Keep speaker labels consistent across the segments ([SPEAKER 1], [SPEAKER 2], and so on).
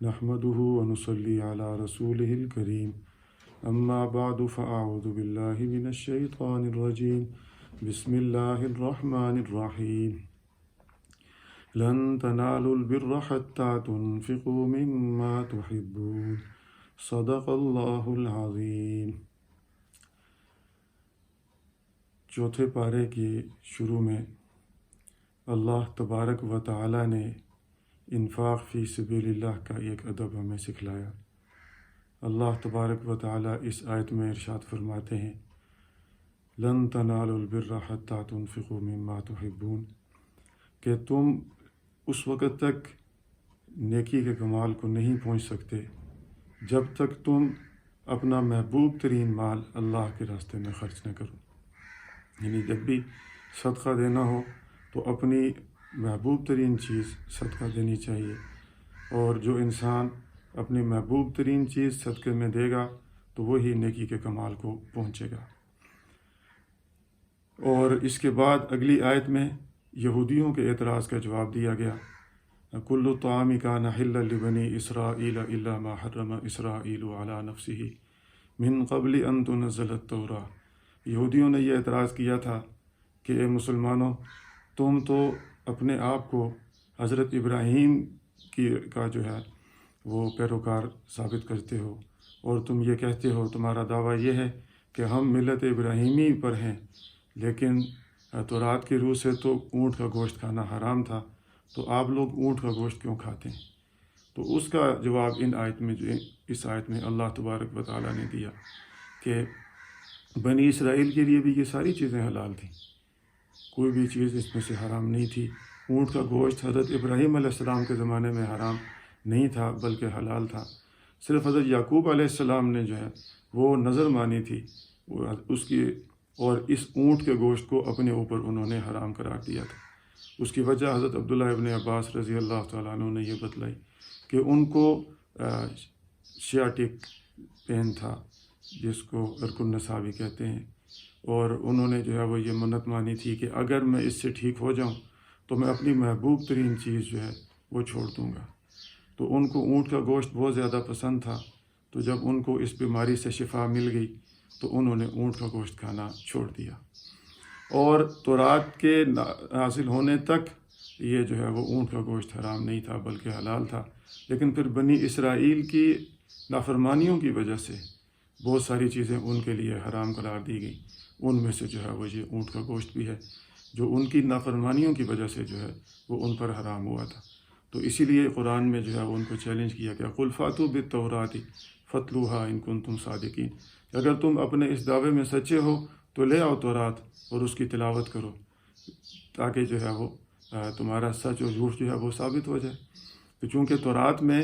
[SPEAKER 1] نحمده ونصلي على رسوله الكريم أما بعد فأعوذ بالله من الشيطان الرجيم بسم الله الرحمن الرحيم لن تنالوا البر حتى تنفقوا مما تحبون صدق الله العظيم۔ چوتھے پارے کے شروع میں اللہ تبارک و تعالی نے انفاق فی سبیل اللہ کا ایک ادب ہمیں سکھلایا۔ اللہ تبارک و تعالی اس آیت میں ارشاد فرماتے ہیں لن تنالوا البر حتی تنفقوا مما تحبون، کہ تم اس وقت تک نیکی کے کمال کو نہیں پہنچ سکتے جب تک تم اپنا محبوب ترین مال اللہ کے راستے میں خرچ نہ کرو۔ یعنی جب بھی صدقہ دینا ہو تو اپنی محبوب ترین چیز صدقہ دینی چاہیے، اور جو انسان اپنی محبوب ترین چیز صدقے میں دے گا تو وہی نیکی کے کمال کو پہنچے گا۔ اور اس کے بعد اگلی آیت میں یہودیوں کے اعتراض کا جواب دیا گیا کل الطعام کان حلا لبنی اسرائیل الا ما حرم اسرائیل علی نفسہ من قبل ان تنزل التوراۃ۔ یہودیوں نے یہ اعتراض کیا تھا کہ اے مسلمانوں، تم تو اپنے آپ کو حضرت ابراہیم کا جو ہے وہ پیروکار ثابت کرتے ہو، اور تم یہ کہتے ہو، تمہارا دعویٰ یہ ہے کہ ہم ملت ابراہیمی پر ہیں، لیکن تورات کی روح سے تو اونٹ کا گوشت کھانا حرام تھا، تو آپ لوگ اونٹ کا گوشت کیوں کھاتے ہیں؟ تو اس کا جواب اس آیت میں اللہ تبارک و تعالیٰ نے دیا کہ بنی اسرائیل کے لیے بھی یہ ساری چیزیں حلال تھیں، کوئی بھی چیز اس میں سے حرام نہیں تھی۔ اونٹ کا گوشت حضرت ابراہیم علیہ السلام کے زمانے میں حرام نہیں تھا بلکہ حلال تھا۔ صرف حضرت یعقوب علیہ السلام نے جو ہے وہ نظر مانی تھی اس کی، اور اس اونٹ کے گوشت کو اپنے اوپر انہوں نے حرام قرار دیا تھا۔ اس کی وجہ حضرت عبداللہ ابن عباس رضی اللہ تعالیٰ عنہ نے یہ بتلائی کہ ان کو شیاٹک پین تھا، جس کو عرق النساء بھی کہتے ہیں، اور انہوں نے جو ہے وہ یہ منت مانی تھی کہ اگر میں اس سے ٹھیک ہو جاؤں تو میں اپنی محبوب ترین چیز جو ہے وہ چھوڑ دوں گا۔ تو ان کو اونٹ کا گوشت بہت زیادہ پسند تھا، تو جب ان کو اس بیماری سے شفا مل گئی تو انہوں نے اونٹ کا گوشت کھانا چھوڑ دیا۔ اور تورات کے نازل ہونے تک یہ جو ہے وہ اونٹ کا گوشت حرام نہیں تھا بلکہ حلال تھا، لیکن پھر بنی اسرائیل کی نافرمانیوں کی وجہ سے بہت ساری چیزیں ان کے لیے حرام قرار دی گئی، ان میں سے جو ہے وہ یہ اونٹ کا گوشت بھی ہے، جو ان کی نافرمانیوں کی وجہ سے جو ہے وہ ان پر حرام ہوا تھا۔ تو اسی لیے قرآن میں جو ہے وہ ان کو چیلنج کیا گیا قل فاتوا بالتوراۃ فاتلوها ان کنتم صادقین، اگر تم اپنے اس دعوے میں سچے ہو تو لے آؤ تورات اور اس کی تلاوت کرو، تاکہ جو ہے وہ تمہارا سچ اور جھوٹ جو ہے وہ ثابت ہو جائے۔ تو چونکہ تورات میں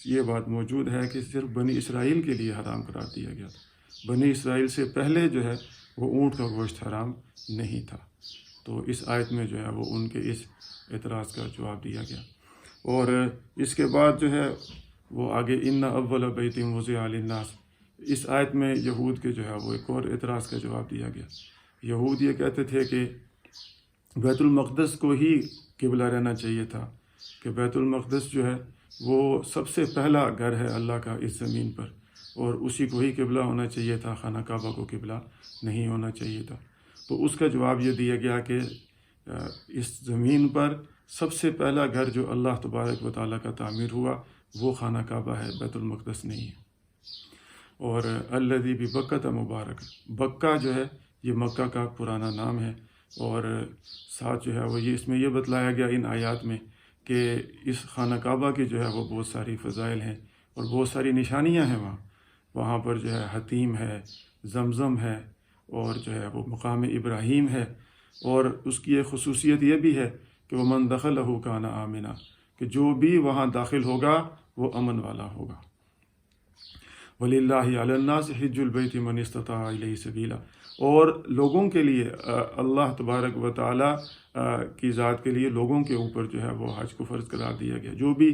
[SPEAKER 1] یہ بات موجود ہے کہ صرف بنی اسرائیل کے لیے حرام قرار دیا گیا تھا، بنی اسرائیل سے پہلے جو ہے وہ اونٹ کا گوشت حرام نہیں تھا۔ تو اس آیت میں جو ہے وہ ان کے اس اعتراض کا جواب دیا گیا۔ اور اس کے بعد جو ہے وہ آگے ان اول بیت وضع للناس، اس آیت میں یہود کے جو ہے وہ ایک اور اعتراض کا جواب دیا گیا۔ یہود یہ کہتے تھے کہ بیت المقدس کو ہی قبلہ رہنا چاہیے تھا، کہ بیت المقدس جو ہے وہ سب سے پہلا گھر ہے اللہ کا اس زمین پر، اور اسی کو ہی قبلہ ہونا چاہیے تھا، خانہ کعبہ کو قبلہ نہیں ہونا چاہیے تھا۔ تو اس کا جواب یہ دیا گیا کہ اس زمین پر سب سے پہلا گھر جو اللہ تبارک و تعالیٰ کا تعمیر ہوا وہ خانہ کعبہ ہے، بیت المقدس نہیں ہے۔ اور الذی ببکۃ مبارک، بکہ جو ہے یہ مکہ کا پرانا نام ہے، اور ساتھ جو ہے وہ اس میں یہ بتلایا گیا ان آیات میں کہ اس خانہ کعبہ کی جو ہے وہ بہت ساری فضائل ہیں اور بہت ساری نشانیاں ہیں وہاں پر جو ہے حتیم ہے، زمزم ہے، اور جو ہے وہ مقام ابراہیم ہے، اور اس کی ایک خصوصیت یہ بھی ہے کہ ومن دخلہ کان آمنا، کہ جو بھی وہاں داخل ہوگا وہ امن والا ہوگا۔ وَلِلَّهِ عَلَى النَّاسِ حِجُّ الْبَيْتِ مَنِ اسْتَطَاعَ إِلَيْهِ سَبِيلًا، اور لوگوں کے لیے اللہ تبارک و تعالیٰ کی ذات کے لیے لوگوں کے اوپر جو ہے وہ حج کو فرض قرار دیا گیا، جو بھی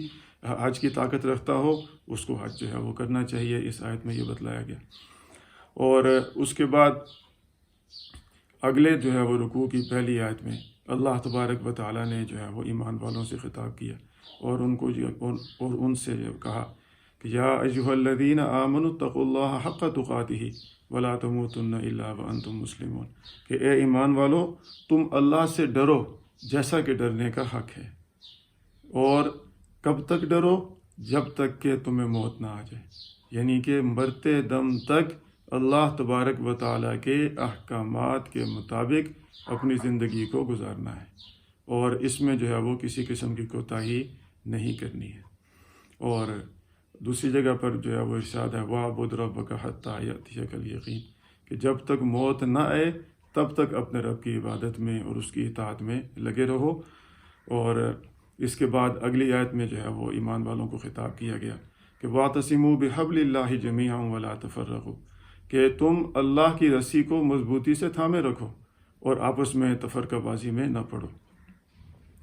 [SPEAKER 1] حج کی طاقت رکھتا ہو اس کو حج جو ہے وہ کرنا چاہیے، اس آیت میں یہ بتلایا گیا۔ اور اس کے بعد اگلے جو ہے وہ رکوع کی پہلی آیت میں اللہ تبارک و تعالیٰ نے جو ہے وہ ایمان والوں سے خطاب کیا اور ان کو اور ان سے کہا کہ یا ایھا الذین آمنوا اتقوا اللہ حق تقاتہ ولا تموتن الا وانتم مسلمون، کہ اے ایمان والو تم اللہ سے ڈرو جیسا کہ ڈرنے کا حق ہے، اور کب تک ڈرو؟ جب تک کہ تمہیں موت نہ آ جائے، یعنی کہ مرتے دم تک اللہ تبارک و تعالیٰ کے احکامات کے مطابق اپنی زندگی کو گزارنا ہے، اور اس میں جو ہے وہ کسی قسم کی کوتاہی نہیں کرنی ہے۔ اور دوسری جگہ پر جو ہے وہ ارشاد ہے وَاعْبُدْ رَبَّكَ حَتَّىٰ يَأْتِيَكَ الْيَقِينُ، کہ جب تک موت نہ آئے تب تک اپنے رب کی عبادت میں اور اس کی اطاعت میں لگے رہو۔ اور اس کے بعد اگلی آیت میں جو ہے وہ ایمان والوں کو خطاب کیا گیا کہ وَاعْتَصِمُوا بِحَبْلِ اللَّهِ جَمِيعًا وَلَا تَفَرَّقُوا، کہ تم اللہ کی رسی کو مضبوطی سے تھامے رکھو اور آپس میں تفرقہ بازی میں نہ پڑو۔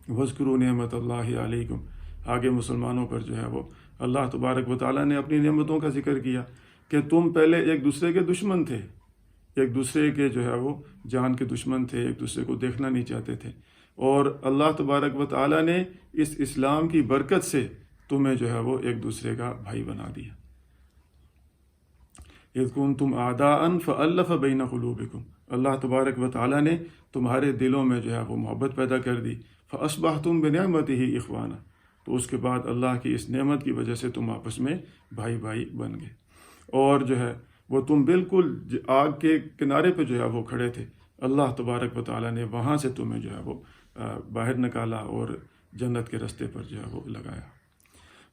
[SPEAKER 1] وَاذْكُرُوا نِعْمَتَ اللَّهِ عَلَيْكُمْ، آگے مسلمانوں پر جو ہے وہ اللہ تبارک و تعالیٰ نے اپنی نعمتوں کا ذکر کیا کہ تم پہلے ایک دوسرے کے دشمن تھے، ایک دوسرے کے جو ہے وہ جان کے دشمن تھے، ایک دوسرے کو دیکھنا نہیں چاہتے تھے، اور اللہ تبارک و تعالیٰ نے اس اسلام کی برکت سے تمہیں جو ہے وہ ایک دوسرے کا بھائی بنا دیا۔ اذ کنتم اعداء فالف بین قلوبکم، اللہ تبارک و تعالیٰ نے تمہارے دلوں میں جو ہے وہ محبت پیدا کر دی، فاصبحتم بنعمتہ اخوانا، تو اس کے بعد اللہ کی اس نعمت کی وجہ سے تم آپس میں بھائی بھائی بن گئے، اور جو ہے وہ تم بالکل آگ کے کنارے پہ جو ہے وہ کھڑے تھے، اللہ تبارک و تعالیٰ نے وہاں سے تمہیں جو ہے وہ باہر نکالا اور جنت کے رستے پر جو ہے وہ لگایا۔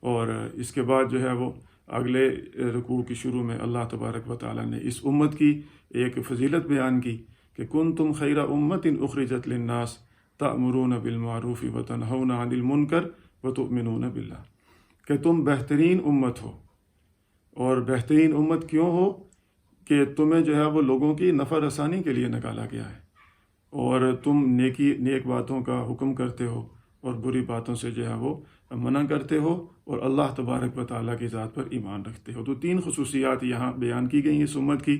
[SPEAKER 1] اور اس کے بعد جو ہے وہ اگلے رکوع کی شروع میں اللہ تبارک و تعالیٰ نے اس امت کی ایک فضیلت بیان کی کہ کنتم خیر امت اخرجت للناس تأمرون بالمعروف وتنہون عن المنکر وتؤمنون باللہ، کہ تم بہترین امت ہو، اور بہترین امت کیوں ہو؟ کہ تمہیں جو ہے وہ لوگوں کی نفع رسانی کے لیے نکالا گیا ہے، اور تم نیک باتوں کا حکم کرتے ہو اور بری باتوں سے جو ہے وہ منع کرتے ہو، اور اللہ تبارک و تعالیٰ کی ذات پر ایمان رکھتے ہو۔ تو تین خصوصیات یہاں بیان کی گئی اس امت کی،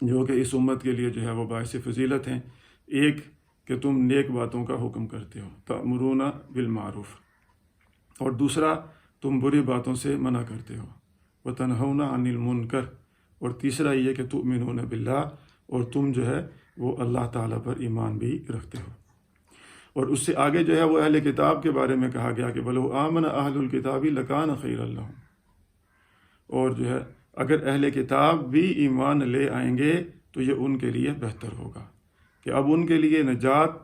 [SPEAKER 1] جو کہ اس امت کے لیے جو ہے وہ باعث فضیلت ہیں۔ ایک کہ تم نیک باتوں کا حکم کرتے ہو، تأمرون بالمعروف، اور دوسرا تم بری باتوں سے منع کرتے ہو، وتنہون عن المنکر، اور تیسرا یہ کہ تؤمنون باللہ، اور تم جو ہے وہ اللہ تعالیٰ پر ایمان بھی رکھتے ہو۔ اور اس سے آگے جو ہے وہ اہل کتاب کے بارے میں کہا گیا کہ وَلَوْ آمَنَ أَهْلُ الْكِتَابِ لَكَانَ خَيْرًا لَهُمْ، اور جو ہے اگر اہل کتاب بھی ایمان لے آئیں گے تو یہ ان کے لیے بہتر ہوگا، کہ اب ان کے لیے نجات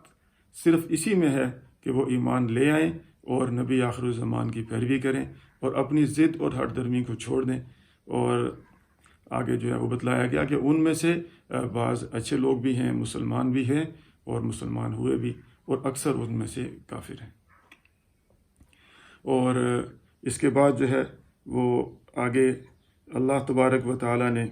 [SPEAKER 1] صرف اسی میں ہے کہ وہ ایمان لے آئیں اور نبی آخر الزمان کی پیروی کریں اور اپنی ضد اور ہٹ درمی کو چھوڑ دیں۔ اور آگے جو ہے وہ بتلایا گیا کہ ان میں سے بعض اچھے لوگ بھی ہیں، مسلمان بھی ہیں اور مسلمان ہوئے بھی، اور اکثر ان میں سے کافر ہیں۔ اور اس کے بعد جو ہے وہ آگے اللہ تبارک و تعالیٰ نے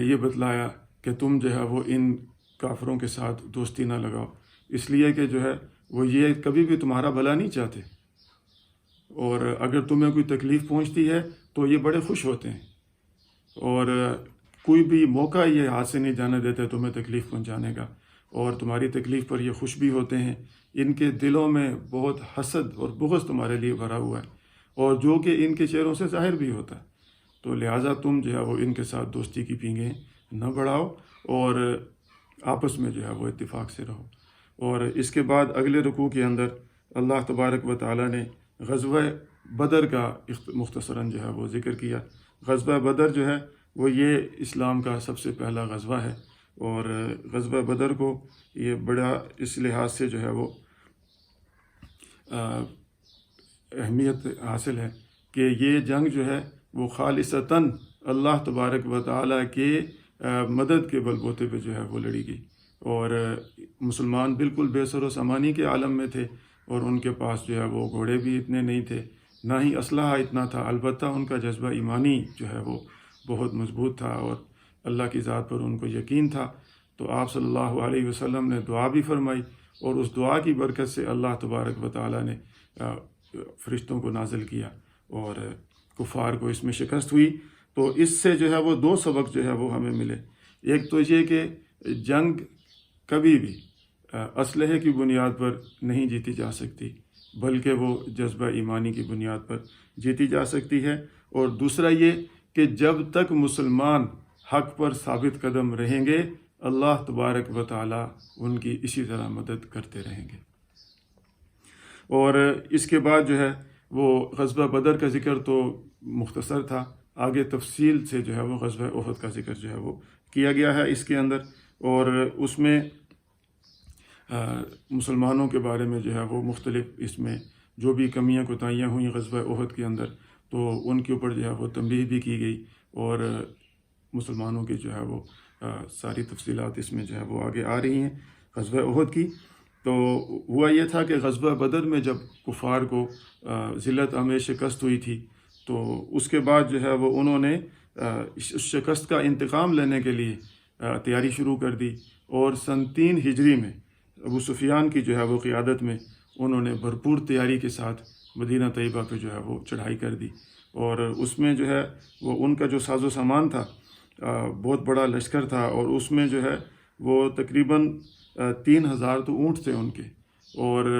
[SPEAKER 1] یہ بتلایا کہ تم جو ہے وہ ان کافروں کے ساتھ دوستی نہ لگاؤ، اس لیے کہ جو ہے وہ یہ کبھی بھی تمہارا بھلا نہیں چاہتے، اور اگر تمہیں کوئی تکلیف پہنچتی ہے تو یہ بڑے خوش ہوتے ہیں، اور کوئی بھی موقع یہ ہاتھ سے نہیں جانے دیتے تمہیں تکلیف پہنچانے کا، اور تمہاری تکلیف پر یہ خوش بھی ہوتے ہیں۔ ان کے دلوں میں بہت حسد اور بغض تمہارے لیے بھرا ہوا ہے، اور جو کہ ان کے چہروں سے ظاہر بھی ہوتا ہے، تو لہٰذا تم جو ہے وہ ان کے ساتھ دوستی کی پینگیں نہ بڑھاؤ، اور آپس میں جو ہے وہ اتفاق سے رہو۔ اور اس کے بعد اگلے رکوع کے اندر اللہ تبارک و تعالیٰ نے غزوہ بدر کا مختصراً جو ہے وہ ذکر کیا۔ غزوہ بدر جو ہے وہ یہ اسلام کا سب سے پہلا غزوہ ہے، اور غزوہ بدر کو یہ بڑا اس لحاظ سے جو ہے وہ اہمیت حاصل ہے کہ یہ جنگ جو ہے وہ خالصتاً اللہ تبارک و تعالیٰ کے مدد کے بل بوتے پہ جو ہے وہ لڑی گئی، اور مسلمان بالکل بے سر و سامانی کے عالم میں تھے، اور ان کے پاس جو ہے وہ گھوڑے بھی اتنے نہیں تھے، نہ ہی اسلحہ اتنا تھا، البتہ ان کا جذبہ ایمانی جو ہے وہ بہت مضبوط تھا، اور اللہ کی ذات پر ان کو یقین تھا۔ تو آپ صلی اللہ علیہ وسلم نے دعا بھی فرمائی، اور اس دعا کی برکت سے اللہ تبارک و تعالیٰ نے فرشتوں کو نازل کیا اور کفار کو اس میں شکست ہوئی۔ تو اس سے جو ہے وہ دو سبق جو ہے وہ ہمیں ملے۔ ایک تو یہ کہ جنگ کبھی بھی اسلحے کی بنیاد پر نہیں جیتی جا سکتی، بلکہ وہ جذبہ ایمانی کی بنیاد پر جیتی جا سکتی ہے۔ اور دوسرا یہ کہ جب تک مسلمان حق پر ثابت قدم رہیں گے، اللہ تبارک و تعالی ان کی اسی طرح مدد کرتے رہیں گے۔ اور اس کے بعد جو ہے وہ غزوہ بدر کا ذکر تو مختصر تھا، آگے تفصیل سے جو ہے وہ غزوہ احد کا ذکر جو ہے وہ کیا گیا ہے اس کے اندر، اور اس میں مسلمانوں کے بارے میں جو ہے وہ مختلف اس میں جو بھی کمیاں کوتاہیاں ہوئیں غزوہ احد کے اندر، تو ان کے اوپر جو ہے وہ تنبیہ بھی کی گئی، اور مسلمانوں کی جو ہے وہ ساری تفصیلات اس میں جو ہے وہ آگے آ رہی ہیں غزوہ احد کی۔ تو ہوا یہ تھا کہ غزوہ بدر میں جب کفار کو ذلت آمیز شکست ہوئی تھی، تو اس کے بعد جو ہے وہ انہوں نے اس شکست کا انتقام لینے کے لیے تیاری شروع کر دی، اور سن 3 ہجری میں ابو سفیان کی جو ہے وہ قیادت میں انہوں نے بھرپور تیاری کے ساتھ مدینہ طیبہ پہ جو ہے وہ چڑھائی کر دی، اور اس میں جو ہے وہ ان کا جو ساز و سامان تھا بہت بڑا لشکر تھا، اور اس میں جو ہے وہ تقریباً 3000 تو اونٹ تھے ان کے، اور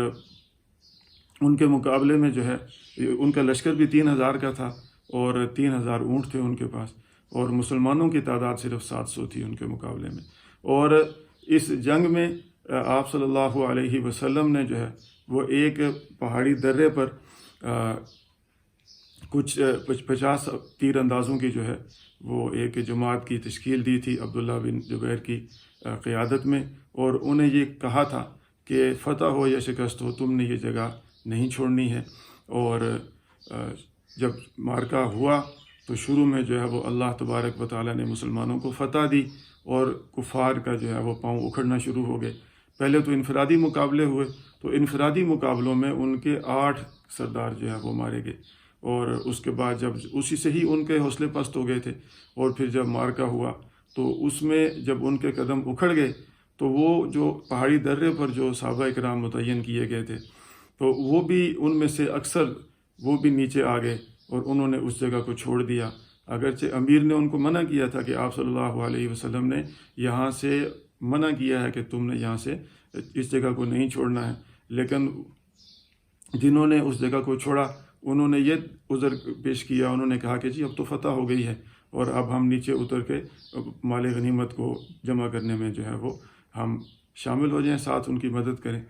[SPEAKER 1] ان کے مقابلے میں جو ہے ان کا لشکر بھی 3000 کا تھا، اور 3000 اونٹ تھے ان کے پاس، اور مسلمانوں کی تعداد صرف 700 تھی ان کے مقابلے میں۔ اور اس جنگ میں آپ صلی اللہ علیہ وسلم نے جو ہے وہ ایک پہاڑی درے پر کچھ 50 تیر اندازوں کی جو ہے وہ ایک جماعت کی تشکیل دی تھی عبداللہ بن جبیر کی قیادت میں، اور انہیں یہ کہا تھا کہ فتح ہو یا شکست ہو تم نے یہ جگہ نہیں چھوڑنی ہے۔ اور جب معرکہ ہوا تو شروع میں جو ہے وہ اللہ تبارک و تعالیٰ نے مسلمانوں کو فتح دی، اور کفار کا جو ہے وہ پاؤں اکھڑنا شروع ہو گئے۔ پہلے تو انفرادی مقابلے ہوئے، تو انفرادی مقابلوں میں ان کے 8 سردار جو ہے وہ مارے گئے، اور اس کے بعد جب اسی سے ہی ان کے حوصلے پست ہو گئے تھے، اور پھر جب معرکہ ہوا تو اس میں جب ان کے قدم اکھڑ گئے تو وہ جو پہاڑی درے پر جو صحابہ کرام متعین کیے گئے تھے، تو وہ بھی ان میں سے اکثر وہ بھی نیچے آ گئے، اور انہوں نے اس جگہ کو چھوڑ دیا، اگرچہ امیر نے ان کو منع کیا تھا کہ آپ صلی اللہ علیہ وسلم نے یہاں سے منع کیا ہے کہ تم نے یہاں سے اس جگہ کو نہیں چھوڑنا ہے، لیکن جنہوں نے اس جگہ کو چھوڑا انہوں نے یہ عذر پیش کیا، انہوں نے کہا کہ جی اب تو فتح ہو گئی ہے، اور اب ہم نیچے اتر کے مال غنیمت کو جمع کرنے میں جو ہے وہ ہم شامل ہو جائیں، ساتھ ان کی مدد کریں۔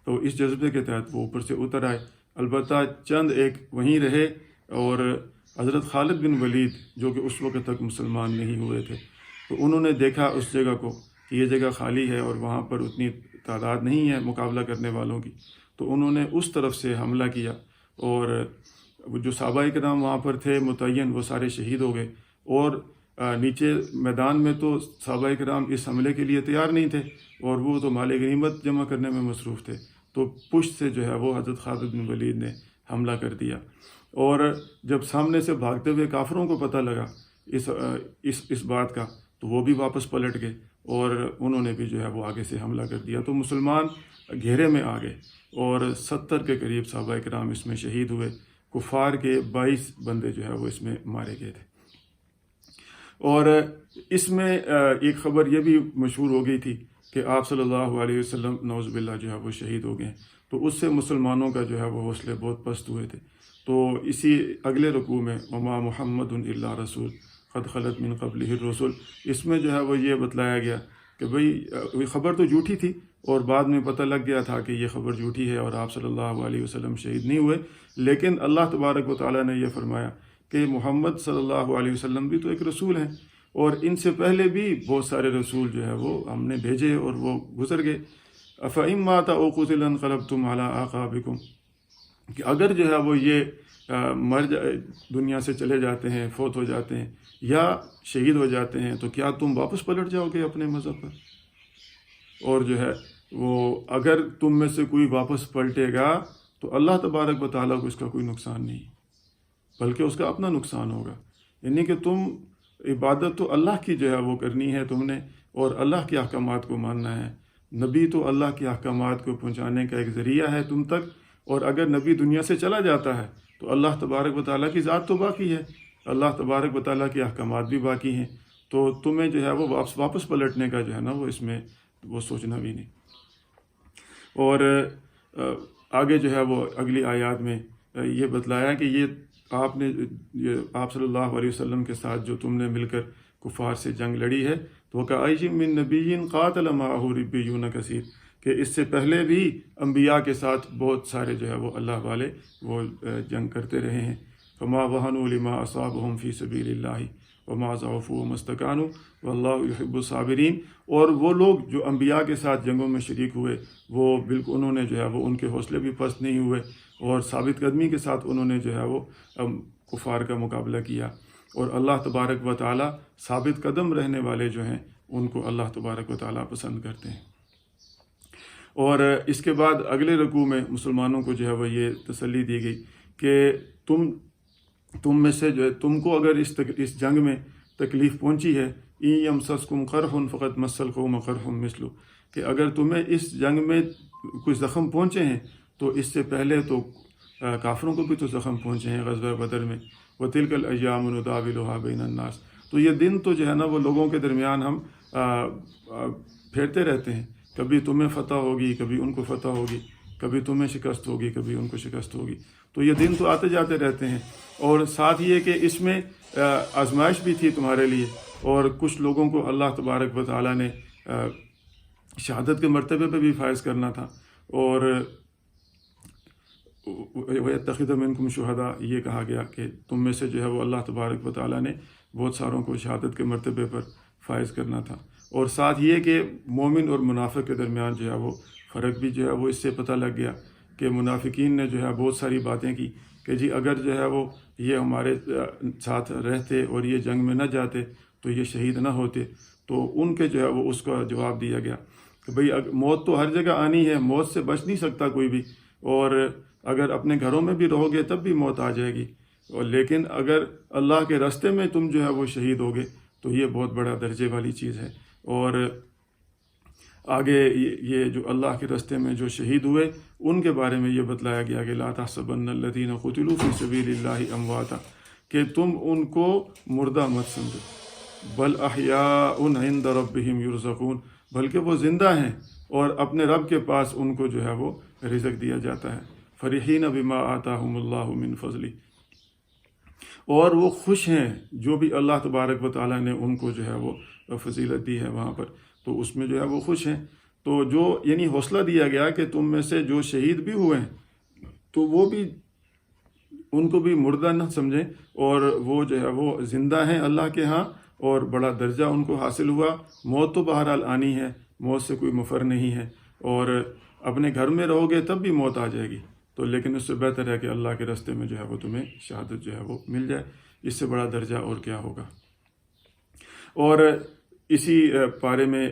[SPEAKER 1] تو اس جذبے کے تحت وہ اوپر سے اتر آئے، البتہ چند ایک وہیں رہے، اور حضرت خالد بن ولید جو کہ اس وقت تک مسلمان نہیں ہوئے تھے، تو انہوں نے دیکھا اس جگہ کو کہ یہ جگہ خالی ہے اور وہاں پر اتنی تعداد نہیں ہے مقابلہ کرنے والوں کی، تو انہوں نے اس طرف سے حملہ کیا، اور جو صحابہ کرام وہاں پر تھے متعین وہ سارے شہید ہو گئے، اور نیچے میدان میں تو صحابہ کرام اس حملے کے لیے تیار نہیں تھے، اور وہ تو مال غنیمت جمع کرنے میں مصروف تھے، تو پشت سے جو ہے وہ حضرت خالد بن ولید نے حملہ کر دیا، اور جب سامنے سے بھاگتے ہوئے کافروں کو پتہ لگا اس بات کا، تو وہ بھی واپس پلٹ گئے، اور انہوں نے بھی جو ہے وہ آگے سے حملہ کر دیا، تو مسلمان گھیرے میں آ گئے، اور 70 کے قریب صحابہ کرام اس میں شہید ہوئے، کفار کے 22 بندے جو ہے وہ اس میں مارے گئے تھے۔ اور اس میں ایک خبر یہ بھی مشہور ہو گئی تھی کہ آپ صلی اللہ علیہ وسلم نعوذ باللہ جو ہے وہ شہید ہو گئے، تو اس سے مسلمانوں کا جو ہے وہ حوصلے بہت پست ہوئے تھے۔ تو اسی اگلے رکوع میں وما محمد الا رسول قد خلت من قبلہ الرسل، اس میں جو ہے وہ یہ بتلایا گیا کہ بھئی خبر تو جھوٹی تھی، اور بعد میں پتہ لگ گیا تھا کہ یہ خبر جھوٹی ہے اور آپ صلی اللہ علیہ وسلم شہید نہیں ہوئے، لیکن اللہ تبارک و تعالیٰ نے یہ فرمایا کہ محمد صلی اللہ علیہ وسلم بھی تو ایک رسول ہیں، اور ان سے پہلے بھی بہت سارے رسول جو ہے وہ ہم نے بھیجے اور وہ گزر گئے۔ أَفَإِن مَّاتَ أَوْ قُتِلَ انقلبتم عَلَىٰ أَعْقَابِكُمْ، کہ اگر جو ہے وہ یہ دنیا سے چلے جاتے ہیں، فوت ہو جاتے ہیں یا شہید ہو جاتے ہیں، تو کیا تم واپس پلٹ جاؤ گے اپنے مذہب پر؟ اور جو ہے وہ اگر تم میں سے کوئی واپس پلٹے گا تو اللہ تبارک و تعالیٰ کو اس کا کوئی نقصان نہیں، بلکہ اس کا اپنا نقصان ہوگا، یعنی کہ تم عبادت تو اللہ کی جو ہے وہ کرنی ہے تم نے، اور اللہ کے احکامات کو ماننا ہے۔ نبی تو اللہ کے احکامات کو پہنچانے کا ایک ذریعہ ہے تم تک، اور اگر نبی دنیا سے چلا جاتا ہے تو اللہ تبارک و تعالیٰ کی ذات تو باقی ہے، اللہ تبارک و تعالیٰ کے احکامات بھی باقی ہیں، تو تمہیں جو ہے وہ واپس پلٹنے کا جو ہے نا وہ اس میں وہ سوچنا بھی نہیں۔ اور آگے جو ہے وہ اگلی آیات میں یہ بتلایا کہ یہ آپ صلی اللہ علیہ وسلم کے ساتھ جو تم نے مل کر کفار سے جنگ لڑی ہے، تو وَكَأَيٍّ مِّن نَبِيٍّ قَاتَلَ مَعَهُ رِبِّيُّونَ كَثِيرٌ، کہ اس سے پہلے بھی انبیاء کے ساتھ بہت سارے جو ہے وہ اللہ والے وہ جنگ کرتے رہے ہیں۔ فَمَا وَهَنُوا لِمَا أَصَابَهُمْ فِي سَبِيلِ اللَّهِ وَمَا ضَعُفُوا وَمَا اسْتَكَانُوا وَاللَّهُ يُحِبُّ الصَّابِرِينَ۔ اور وہ لوگ جو انبیاء کے ساتھ جنگوں میں شریک ہوئے، وہ بالکل انہوں نے جو ہے وہ ان کے حوصلے بھی پست نہیں ہوئے، اور ثابت قدمی کے ساتھ انہوں نے جو ہے وہ کفار کا مقابلہ کیا۔ اور اللہ تبارک و تعالیٰ ثابت قدم رہنے والے جو ہیں ان کو اللہ تبارک و تعالیٰ پسند کرتے ہیں۔ اور اس کے بعد اگلے رکوع میں مسلمانوں کو جو ہے وہ یہ تسلی دی گئی کہ تم میں سے جو ہے تم کو اگر اس جنگ میں تکلیف پہنچی ہے، اِن یمسسکم قرح فقد مس القوم قرح مثلہ، کہ اگر تمہیں اس جنگ میں کوئی زخم پہنچے ہیں تو اس سے پہلے تو کافروں کو بھی تو زخم پہنچے ہیں غزوہ بدر میں۔ وَتِلْكَ الْأَيَّامُ نُدَاوِلُهَا بَيْنَ النَّاسِ، تو یہ دن تو جو ہے نا وہ لوگوں کے درمیان ہم پھیرتے رہتے ہیں، کبھی تمہیں فتح ہوگی، کبھی ان کو فتح ہوگی، کبھی تمہیں شکست ہوگی، کبھی ان کو شکست ہوگی، تو یہ دن تو آتے جاتے رہتے ہیں۔ اور ساتھ یہ کہ اس میں آزمائش بھی تھی تمہارے لیے، اور کچھ لوگوں کو اللہ تبارک و تعالیٰ نے شہادت کے مرتبے پہ بھی فائز کرنا تھا، اور وَيَتَّخِذَ مِنْكُمْ شُهَدَاءَ، یہ کہا گیا کہ تم میں سے جو ہے وہ اللہ تبارک و تعالیٰ نے بہت ساروں کو شہادت کے مرتبے پر فائز کرنا تھا۔ اور ساتھ یہ کہ مومن اور منافق کے درمیان جو ہے وہ فرق بھی جو ہے وہ اس سے پتہ لگ گیا کہ منافقین نے جو ہے بہت ساری باتیں کی کہ جی اگر جو ہے وہ یہ ہمارے ساتھ رہتے اور یہ جنگ میں نہ جاتے تو یہ شہید نہ ہوتے، تو ان کے جو ہے وہ اس کا جواب دیا گیا کہ بھئی موت تو ہر جگہ آنی ہے، موت سے بچ نہیں سکتا کوئی بھی، اور اگر اپنے گھروں میں بھی رہو گے تب بھی موت آ جائے گی، اور لیکن اگر اللہ کے راستے میں تم جو ہے وہ شہید ہوگے تو یہ بہت بڑا درجے والی چیز ہے۔ اور آگے یہ جو اللہ کے راستے میں جو شہید ہوئے ان کے بارے میں یہ بتلایا گیا کہ لا تحسبن الذین قتلوا فی سبیل اللہ امواتا، کہ تم ان کو مردہ مت سمجھو، بل احیاء عند ربہم یرزقون، بلکہ وہ زندہ ہیں اور اپنے رب کے پاس ان کو جو ہے وہ رزق دیا جاتا ہے۔ فرحین بما آتاہم اللہ من فضلہ، اور وہ خوش ہیں جو بھی اللہ تبارک و تعالیٰ نے ان کو جو ہے وہ فضیلت دی ہے وہاں پر، تو اس میں جو ہے وہ خوش ہیں۔ تو جو یعنی حوصلہ دیا گیا کہ تم میں سے جو شہید بھی ہوئے ہیں تو وہ بھی ان کو بھی مردہ نہ سمجھیں، اور وہ جو ہے وہ زندہ ہیں اللہ کے ہاں، اور بڑا درجہ ان کو حاصل ہوا۔ موت تو بہرحال آنی ہے، موت سے کوئی مفر نہیں ہے، اور اپنے گھر میں رہو گے تب بھی موت آ جائے گی، تو لیکن اس سے بہتر ہے کہ اللہ کے راستے میں جو ہے وہ تمہیں شہادت جو ہے وہ مل جائے، اس سے بڑا درجہ اور کیا ہوگا۔ اور اسی پارے میں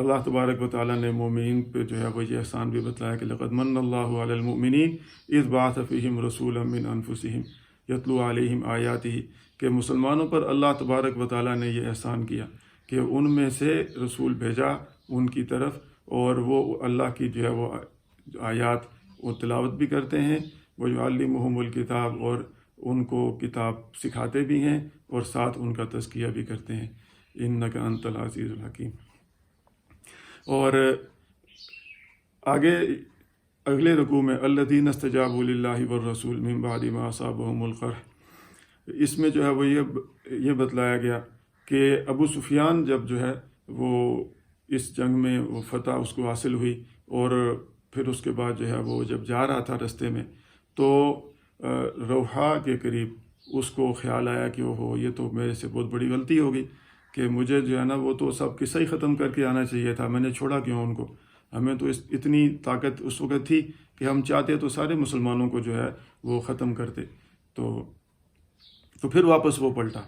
[SPEAKER 1] اللہ تبارک و تعالیٰ نے مومنین پہ جو ہے وہ یہ احسان بھی بتلایا کہ لقد من اللہ علی المؤمنین اذ بعث فیہم رسولا من انفسہم یتلو علیہم آیاتہ، کہ مسلمانوں پر اللہ تبارک و تعالیٰ نے یہ احسان کیا کہ ان میں سے رسول بھیجا ان کی طرف، اور وہ اللہ کی جو ہے وہ آیات وہ تلاوت بھی کرتے ہیں، وَيُعَلِّمُهُمُ الْكِتَابَ، اور ان کو کتاب سکھاتے بھی ہیں اور ساتھ ان کا تزکیہ بھی کرتے ہیں، اِنَّكَ أَنْتَ الْعَزِيزُ الْحَكِيمُ۔ اور آگے اگلے رکوع میں الَّذِينَ اسْتَجَابُوا لِلَّهِ وَالرَّسُولِ مِن بَعْدِ مَا أَصَابَهُمُ الْقَرْحُ، اس میں جو ہے وہ یہ بتلایا گیا کہ ابو سفیان جب جو ہے وہ اس جنگ میں وہ فتح اس کو حاصل ہوئی، اور پھر اس کے بعد جو ہے وہ جب جا رہا تھا رستے میں تو روحا کے قریب اس کو خیال آیا کہ اوہو یہ تو میرے سے بہت بڑی غلطی ہوگی کہ مجھے جو ہے نا وہ تو سب قصہ ہی ختم کر کے آنا چاہیے تھا، میں نے چھوڑا کیوں ان کو، ہمیں تو اتنی طاقت اس وقت تھی کہ ہم چاہتے تو سارے مسلمانوں کو جو ہے وہ ختم کرتے، تو پھر واپس وہ پلٹا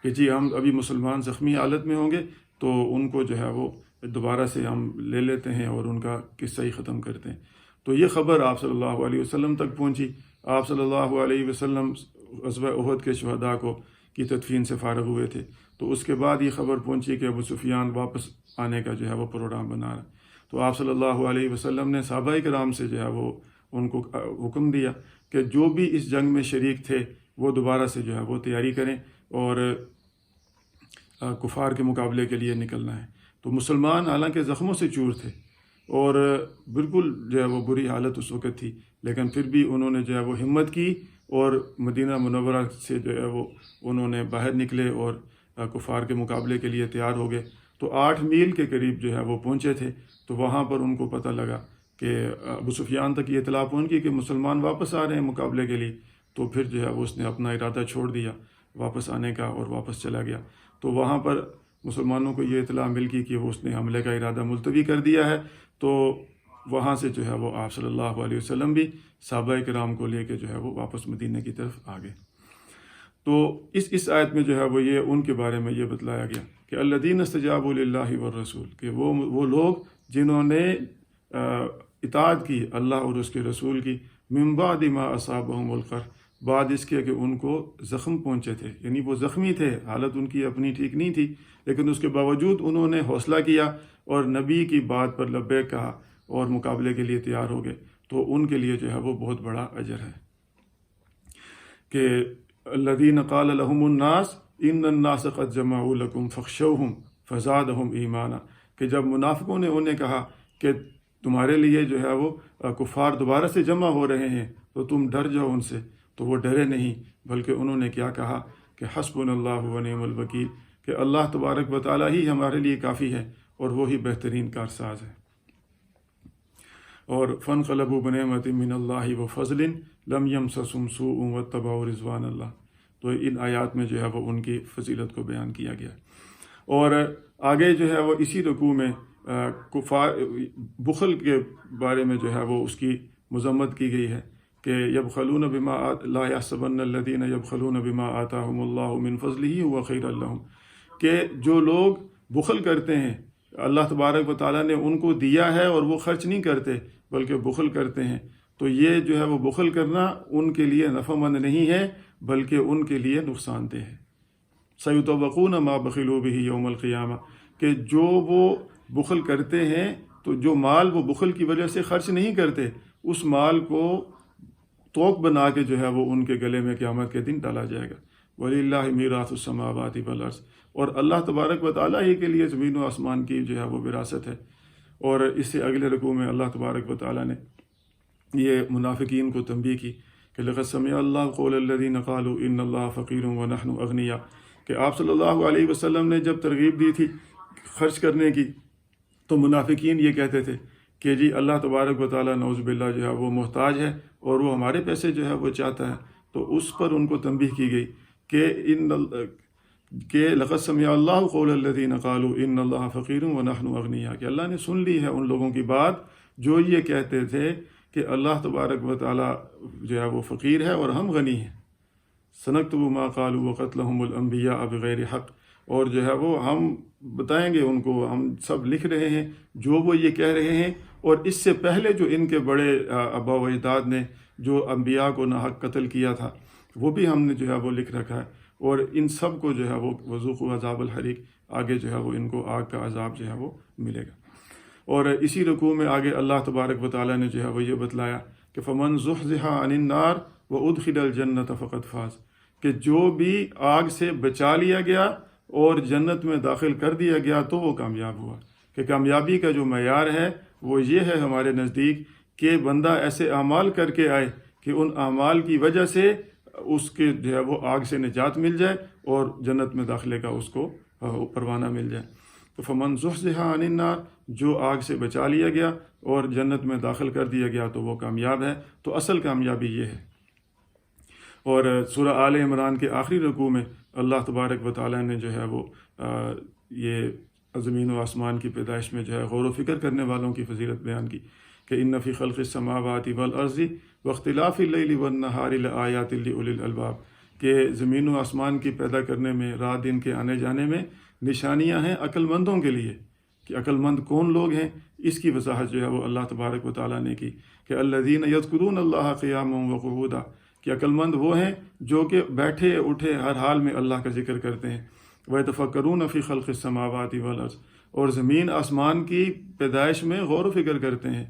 [SPEAKER 1] کہ جی ہم ابھی مسلمان زخمی حالت میں ہوں گے تو ان کو جو ہے وہ دوبارہ سے ہم لے لیتے ہیں اور ان کا قصہ ہی ختم کرتے ہیں۔ تو یہ خبر آپ صلی اللہ علیہ وسلم تک پہنچی۔ آپ صلی اللہ علیہ وسلم غزوہ احد کے شہداء کی تدفین سے فارغ ہوئے تھے، تو اس کے بعد یہ خبر پہنچی کہ ابو سفیان واپس آنے کا جو ہے وہ پروگرام بنا رہا ہے، تو آپ صلی اللہ علیہ وسلم نے صحابہ کرام سے جو ہے وہ ان کو حکم دیا کہ جو بھی اس جنگ میں شریک تھے وہ دوبارہ سے جو ہے وہ تیاری کریں اور کفار کے مقابلے کے لیے نکلنا ہے۔ تو مسلمان حالانکہ زخموں سے چور تھے، اور بالکل جو ہے وہ بری حالت اس وقت تھی، لیکن پھر بھی انہوں نے جو ہے وہ ہمت کی اور مدینہ منورہ سے جو ہے وہ انہوں نے باہر نکلے اور کفار کے مقابلے کے لیے تیار ہو گئے۔ تو 8 میل کے قریب جو ہے وہ پہنچے تھے، تو وہاں پر ان کو پتہ لگا کہ ابو سفیان تک یہ اطلاع پہنچ گئی کہ مسلمان واپس آ رہے ہیں مقابلے کے لیے، تو پھر جو ہے وہ اس نے اپنا ارادہ چھوڑ دیا واپس آنے کا اور واپس چلا گیا۔ تو وہاں پر مسلمانوں کو یہ اطلاع مل گئی کہ وہ اس نے حملے کا ارادہ ملتوی کر دیا ہے، تو وہاں سے جو ہے وہ آپ صلی اللہ علیہ وسلم بھی صحابہ کرام کو لے کے جو ہے وہ واپس مدینہ کی طرف آ گئے۔ تو اس آیت میں جو ہے وہ یہ ان کے بارے میں یہ بتلایا گیا کہ الذین استجابوا للہ والرسول، کہ وہ لوگ جنہوں نے اطاعت کی اللہ اور اس کے رسول کی، من بعد ما اصابہم القرح، بعد اس کے کہ ان کو زخم پہنچے تھے، یعنی وہ زخمی تھے، حالت ان کی اپنی ٹھیک نہیں تھی، لیکن اس کے باوجود انہوں نے حوصلہ کیا اور نبی کی بات پر لبیک کہا اور مقابلے کے لیے تیار ہو گئے، تو ان کے لیے جو ہے وہ بہت بڑا اجر ہے۔ کہ الذین قال لهم الناس ان الناس قد جمعوا لكم فاخشوهم فزادهم ایمانا، کہ جب منافقوں نے انہیں کہا کہ تمہارے لیے جو ہے وہ کفار دوبارہ سے جمع ہو رہے ہیں تو تم ڈر جاؤ ان سے، تو وہ ڈرے نہیں، بلکہ انہوں نے کیا کہا کہ حسبنا اللہ ونعم الوکیل، کہ اللہ تبارک و تعالیٰ ہی ہمارے لیے کافی ہے اور وہی بہترین کارساز ہے۔ اور فانقلبوا بنعمۃ من اللہ وفضل لم یمسسہم سوء واتبعوا رضوان اللہ، تو ان آیات میں جو ہے وہ ان کی فضیلت کو بیان کیا گیا۔ اور آگے جو ہے وہ اسی رکوع میں کفار بخل کے بارے میں جو ہے وہ اس کی مذمت کی گئی ہے کہ یبخلون بما لا یحسبن الذین یبخلون بما آتاہم اللہ من فضلہ هو خیر لہم، کہ جو لوگ بخل کرتے ہیں، اللہ تبارک و تعالیٰ نے ان کو دیا ہے اور وہ خرچ نہیں کرتے بلکہ بخل کرتے ہیں، تو یہ جو ہے وہ بخل کرنا ان کے لیے نفع مند نہیں ہے بلکہ ان کے لیے نقصان دہ ہے۔ سیطوقون ما بخلوا بہ یوم القیامہ، کہ جو وہ بخل کرتے ہیں تو جو مال وہ بخل کی وجہ سے خرچ نہیں کرتے، اس مال کو توق بنا کے جو ہے وہ ان کے گلے میں قیامت کے دن ڈالا جائے گا۔ وَلِلَّهِ مِيرَاثُ السَّمَاوَاتِ وَالْأَرْضِ، اور اللہ تبارک و تعالیٰ ہی کے لیے زمین و آسمان کی جو ہے وہ وراثت ہے۔ اور اس سے اگلے رکوع میں اللہ تبارک و تعالیٰ نے یہ منافقین کو تنبیہ کی کہ لَقَدْ سَمِعَ اللَّهُ قَوْلَ الَّذِينَ قَالُوا إِنَّ اللَّهَ فَقِيرٌ وَنَحْنُ أَغْنِيَاءُ، کہ آپ صلی اللہ علیہ وسلم نے جب ترغیب دی تھی خرچ کرنے کی، تو منافقین یہ کہتے تھے کہ جی اللہ تبارک و تعالیٰ نعوذ باللہ جو ہے وہ محتاج ہے اور وہ ہمارے پیسے جو ہے وہ چاہتا ہے۔ تو اس پر ان کو تنبیہ کی گئی کہ لَقَدْ سَمِعَ اللَّهُ قَوْلَ الَّذِينَ قَالُوا إِنَّ اللَّهَ فَقِيرٌ وَنَحْنُ أَغْنِيَاءُ، کہ اللہ نے سن لی ہے ان لوگوں کی بات جو یہ کہتے تھے کہ اللہ تبارک و تعالیٰ جو ہے وہ فقیر ہے اور ہم غنی ہیں۔ سَنَكْتُبُ مَا قَالُوا وَقَتْلَهُمُ الْأَنْبِيَاءَ بِغَيْرِ حَقٍّ، اور جو ہے وہ ہم بتائیں گے ان کو، ہم سب لکھ رہے ہیں جو وہ یہ کہہ رہے ہیں، اور اس سے پہلے جو ان کے بڑے آبا و اجداد نے جو انبیاء کو ناحق قتل کیا تھا وہ بھی ہم نے جو ہے وہ لکھ رکھا ہے، اور ان سب کو جو ہے وہ وذوقوا عذاب الحریق، آگے جو ہے وہ ان کو آگ کا عذاب جو ہے وہ ملے گا۔ اور اسی رکوع میں آگے اللہ تبارک و تعالیٰ نے جو ہے وہ یہ بتلایا کہ فمن زحزح عن النار وادخل الجنۃ فقد فاز، کہ جو بھی آگ سے بچا لیا گیا اور جنت میں داخل کر دیا گیا تو وہ کامیاب ہوا۔ کہ کامیابی کا جو معیار ہے وہ یہ ہے ہمارے نزدیک کہ بندہ ایسے اعمال کر کے آئے کہ ان اعمال کی وجہ سے اس کے جو ہے وہ آگ سے نجات مل جائے اور جنت میں داخلے کا اس کو پروانہ مل جائے۔ تو فمن زحزح عن النار، جو آگ سے بچا لیا گیا اور جنت میں داخل کر دیا گیا تو وہ کامیاب ہے۔ تو اصل کامیابی یہ ہے۔ اور سورہ آل عمران کے آخری رکوع میں اللہ تبارک و تعالیٰ نے جو ہے وہ یہ زمین و آسمان کی پیدائش میں جو ہے غور و فکر کرنے والوں کی فضیلت بیان کی کہ ان فی خلق السماوات والارض واختلاف اللیل والنہار لآیات لأولی الالباب، کہ زمین و آسمان کی پیدا کرنے میں، رات دن کے آنے جانے میں نشانیاں ہیں عقل مندوں کے لیے۔ کہ عقل مند کون لوگ ہیں، اس کی وضاحت جو ہے وہ اللہ تبارک و تعالیٰ نے کی کہ الذین یذکرون اللہ قیاما وقعودا، کہ عقل مند وہ ہیں جو کہ بیٹھے اٹھے ہر حال میں اللہ کا ذکر کرتے ہیں۔ وَيَتَفَكَّرُونَ فِي خَلْقِ السَّمَاوَاتِ وَالْأَرْضِ، اور زمین آسمان کی پیدائش میں غور و فکر کرتے ہیں،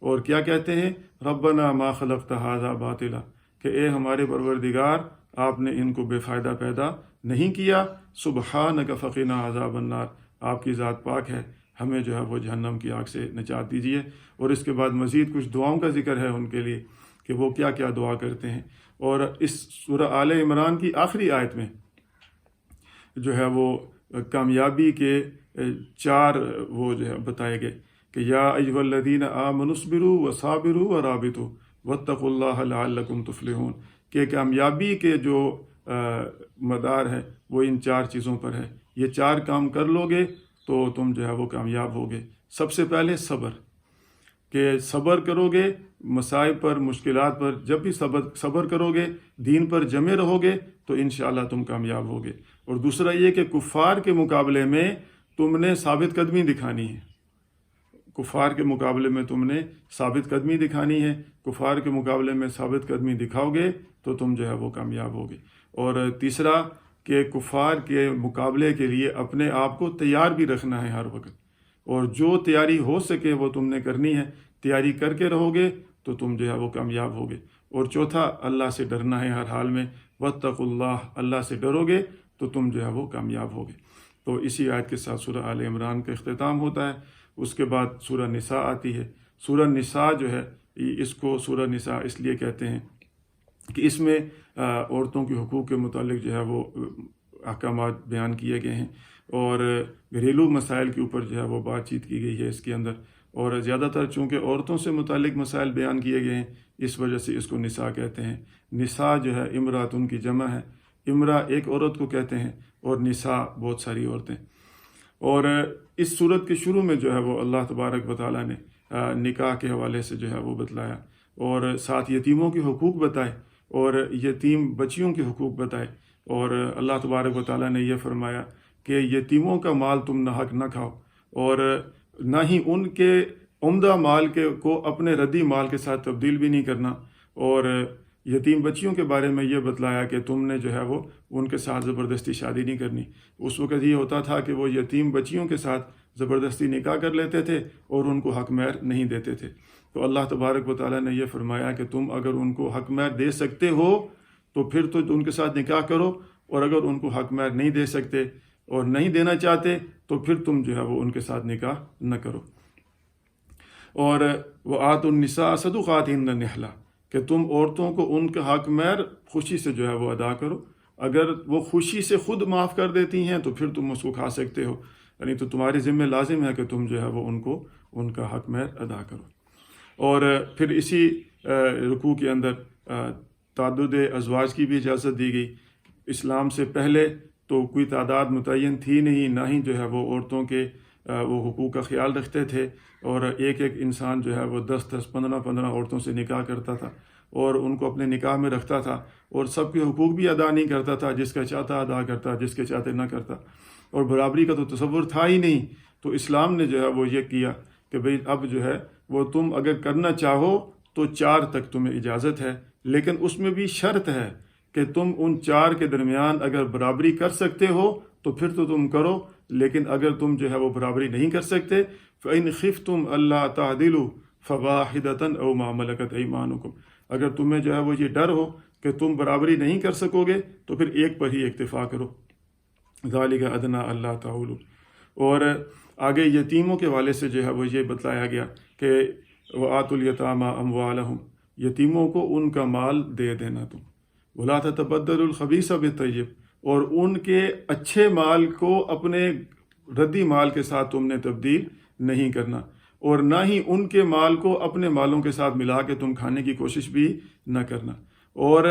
[SPEAKER 1] اور کیا کہتے ہیں، رَبَّنَا مَا خَلَقْتَ هَذَا بَاطِلًا، کہ اے ہمارے پروردگار آپ نے ان کو بے فائدہ پیدا نہیں کیا، سبحانک فقنا عذاب النار، آپ کی ذات پاک ہے ہمیں جو ہے وہ جہنم کی آگ سے نجات دیجیے۔ اور اس کے بعد مزید کچھ دعاؤں کا ذکر ہے ان کے لیے کہ وہ کیا کیا دعا کرتے ہیں۔ اور اس سورہ آل عمران کی آخری آیت میں جو ہے وہ کامیابی کے 4 وہ جو ہے بتائے گئے کہ یا ایھا الذین آمنوا اصبروا وصابروا ورابطوا واتقوا اللہ لعلکم تفلحون، کہ کامیابی کے جو مدار ہے وہ ان 4 چیزوں پر ہے۔ یہ 4 کام کر لو گے تو تم جو ہے وہ کامیاب ہوگے۔ سب سے پہلے صبر، کہ صبر کرو گے مصائب پر، مشکلات پر، جب بھی صبر کرو گے، دین پر جمے رہو گے تو انشاءاللہ تم کامیاب ہوگے۔ اور دوسرا یہ کہ کفار کے مقابلے میں تم نے ثابت قدمی دکھانی ہے، کفار کے مقابلے میں تم نے ثابت قدمی دکھانی ہے۔ کفار کے مقابلے میں ثابت قدمی دکھاؤ گے تو تم جو ہے وہ کامیاب ہوگے۔ اور تیسرا کہ کفار کے مقابلے کے لیے اپنے آپ کو تیار بھی رکھنا ہے ہر وقت، اور جو تیاری ہو سکے وہ تم نے کرنی ہے۔ تیاری کر کے رہو گے تو تم جو ہے وہ کامیاب ہوگے۔ اور چوتھا، اللہ سے ڈرنا ہے ہر حال میں، واتقوا اللہ، اللہ سے ڈرو گے تو تم جو ہے وہ کامیاب ہوگے۔ تو اسی آیت کے ساتھ سورہ آل عمران کا اختتام ہوتا ہے۔ اس کے بعد سورہ نساء آتی ہے۔ سورہ نساء جو ہے، اس کو سورہ نساء اس لیے کہتے ہیں کہ اس میں عورتوں کے حقوق کے متعلق جو ہے وہ احکامات بیان کیے گئے ہیں، اور گھریلو مسائل کے اوپر جو ہے وہ بات چیت کی گئی ہے اس کے اندر۔ اور زیادہ تر چونکہ عورتوں سے متعلق مسائل بیان کیے گئے ہیں، اس وجہ سے اس کو نساء کہتے ہیں۔ نساء جو ہے امراتن کی جمع ہے، امرا ایک عورت کو کہتے ہیں، اور نساء بہت ساری عورتیں۔ اور اس صورت کے شروع میں جو ہے وہ اللہ تبارک و تعالیٰ نے نکاح کے حوالے سے جو ہے وہ بتلایا، اور ساتھ یتیموں کے حقوق بتائے، اور یتیم بچیوں کے حقوق بتائے۔ اور اللہ تبارک و تعالیٰ نے یہ فرمایا کہ یتیموں کا مال تم ناحق نہ کھاؤ، اور نہ ہی ان کے عمدہ مال کو اپنے ردی مال کے ساتھ تبدیل بھی نہیں کرنا۔ اور یتیم بچیوں کے بارے میں یہ بتلایا کہ تم نے جو ہے وہ ان کے ساتھ زبردستی شادی نہیں کرنی۔ اس وقت یہ ہوتا تھا کہ وہ یتیم بچیوں کے ساتھ زبردستی نکاح کر لیتے تھے اور ان کو حق مہر نہیں دیتے تھے۔ تو اللہ تبارک و تعالیٰ نے یہ فرمایا کہ تم اگر ان کو حق مہر دے سکتے ہو تو پھر تو ان کے ساتھ نکاح کرو، اور اگر ان کو حق مہر نہیں دے سکتے اور نہیں دینا چاہتے تو پھر تم جو ہے وہ ان کے ساتھ نکاح نہ کرو۔ اور وآتوا النساء صدقاتهن نحلہ، کہ تم عورتوں کو ان کا حق مہر خوشی سے جو ہے وہ ادا کرو۔ اگر وہ خوشی سے خود معاف کر دیتی ہیں تو پھر تم اس کو کھا سکتے ہو، یعنی تو تمہارے ذمہ لازم ہے کہ تم جو ہے وہ ان کو ان کا حق مہر ادا کرو۔ اور پھر اسی رکوع کے اندر تعدد ازواج کی بھی اجازت دی گئی۔ اسلام سے پہلے تو کوئی تعداد متعین تھی نہیں، نہ ہی جو ہے وہ عورتوں کے وہ حقوق کا خیال رکھتے تھے، اور ایک انسان جو ہے وہ 10 15 عورتوں سے نکاح کرتا تھا اور ان کو اپنے نکاح میں رکھتا تھا، اور سب کے حقوق بھی ادا نہیں کرتا تھا، جس کا چاہتا ادا کرتا، جس کے چاہتے نہ کرتا، اور برابری کا تو تصور تھا ہی نہیں۔ تو اسلام نے جو ہے وہ یہ کیا کہ بھئی اب جو ہے وہ تم اگر کرنا چاہو تو 4 تک تمہیں اجازت ہے، لیکن اس میں بھی شرط ہے کہ تم ان 4 کے درمیان اگر برابری کر سکتے ہو تو پھر تو تم کرو، لیکن اگر تم جو ہے وہ برابری نہیں کر سکتے فَإِنْ خِفْتُمْ أَلَّا تَعْدِلُوا فَوَاحِدَةً أَوْ مَا مَلَكَتْ أَيْمَانُكُمْ، اگر تمہیں جو ہے وہ یہ ڈر ہو کہ تم برابری نہیں کر سکو گے تو پھر ایک پر ہی اکتفا کرو، ذَلِكَ أَدْنَىٰ أَلَّا تَعُولُوا۔ اور آگے یتیموں کے حوالے سے جو ہے وہ یہ بتلایا گیا کہ وَآتُوا الْيَتَامَىٰ أَمْوَالَهُمْ، یتیموں کو ان کا مال دے دینا تم، وَلَا تَتَبَدَّلُوا الْخَبِيثَ بِالطَّيِّبِ، اور ان کے اچھے مال کو اپنے ردی مال کے ساتھ تم نے تبدیل نہیں کرنا، اور نہ ہی ان کے مال کو اپنے مالوں کے ساتھ ملا کے تم کھانے کی کوشش بھی نہ کرنا۔ اور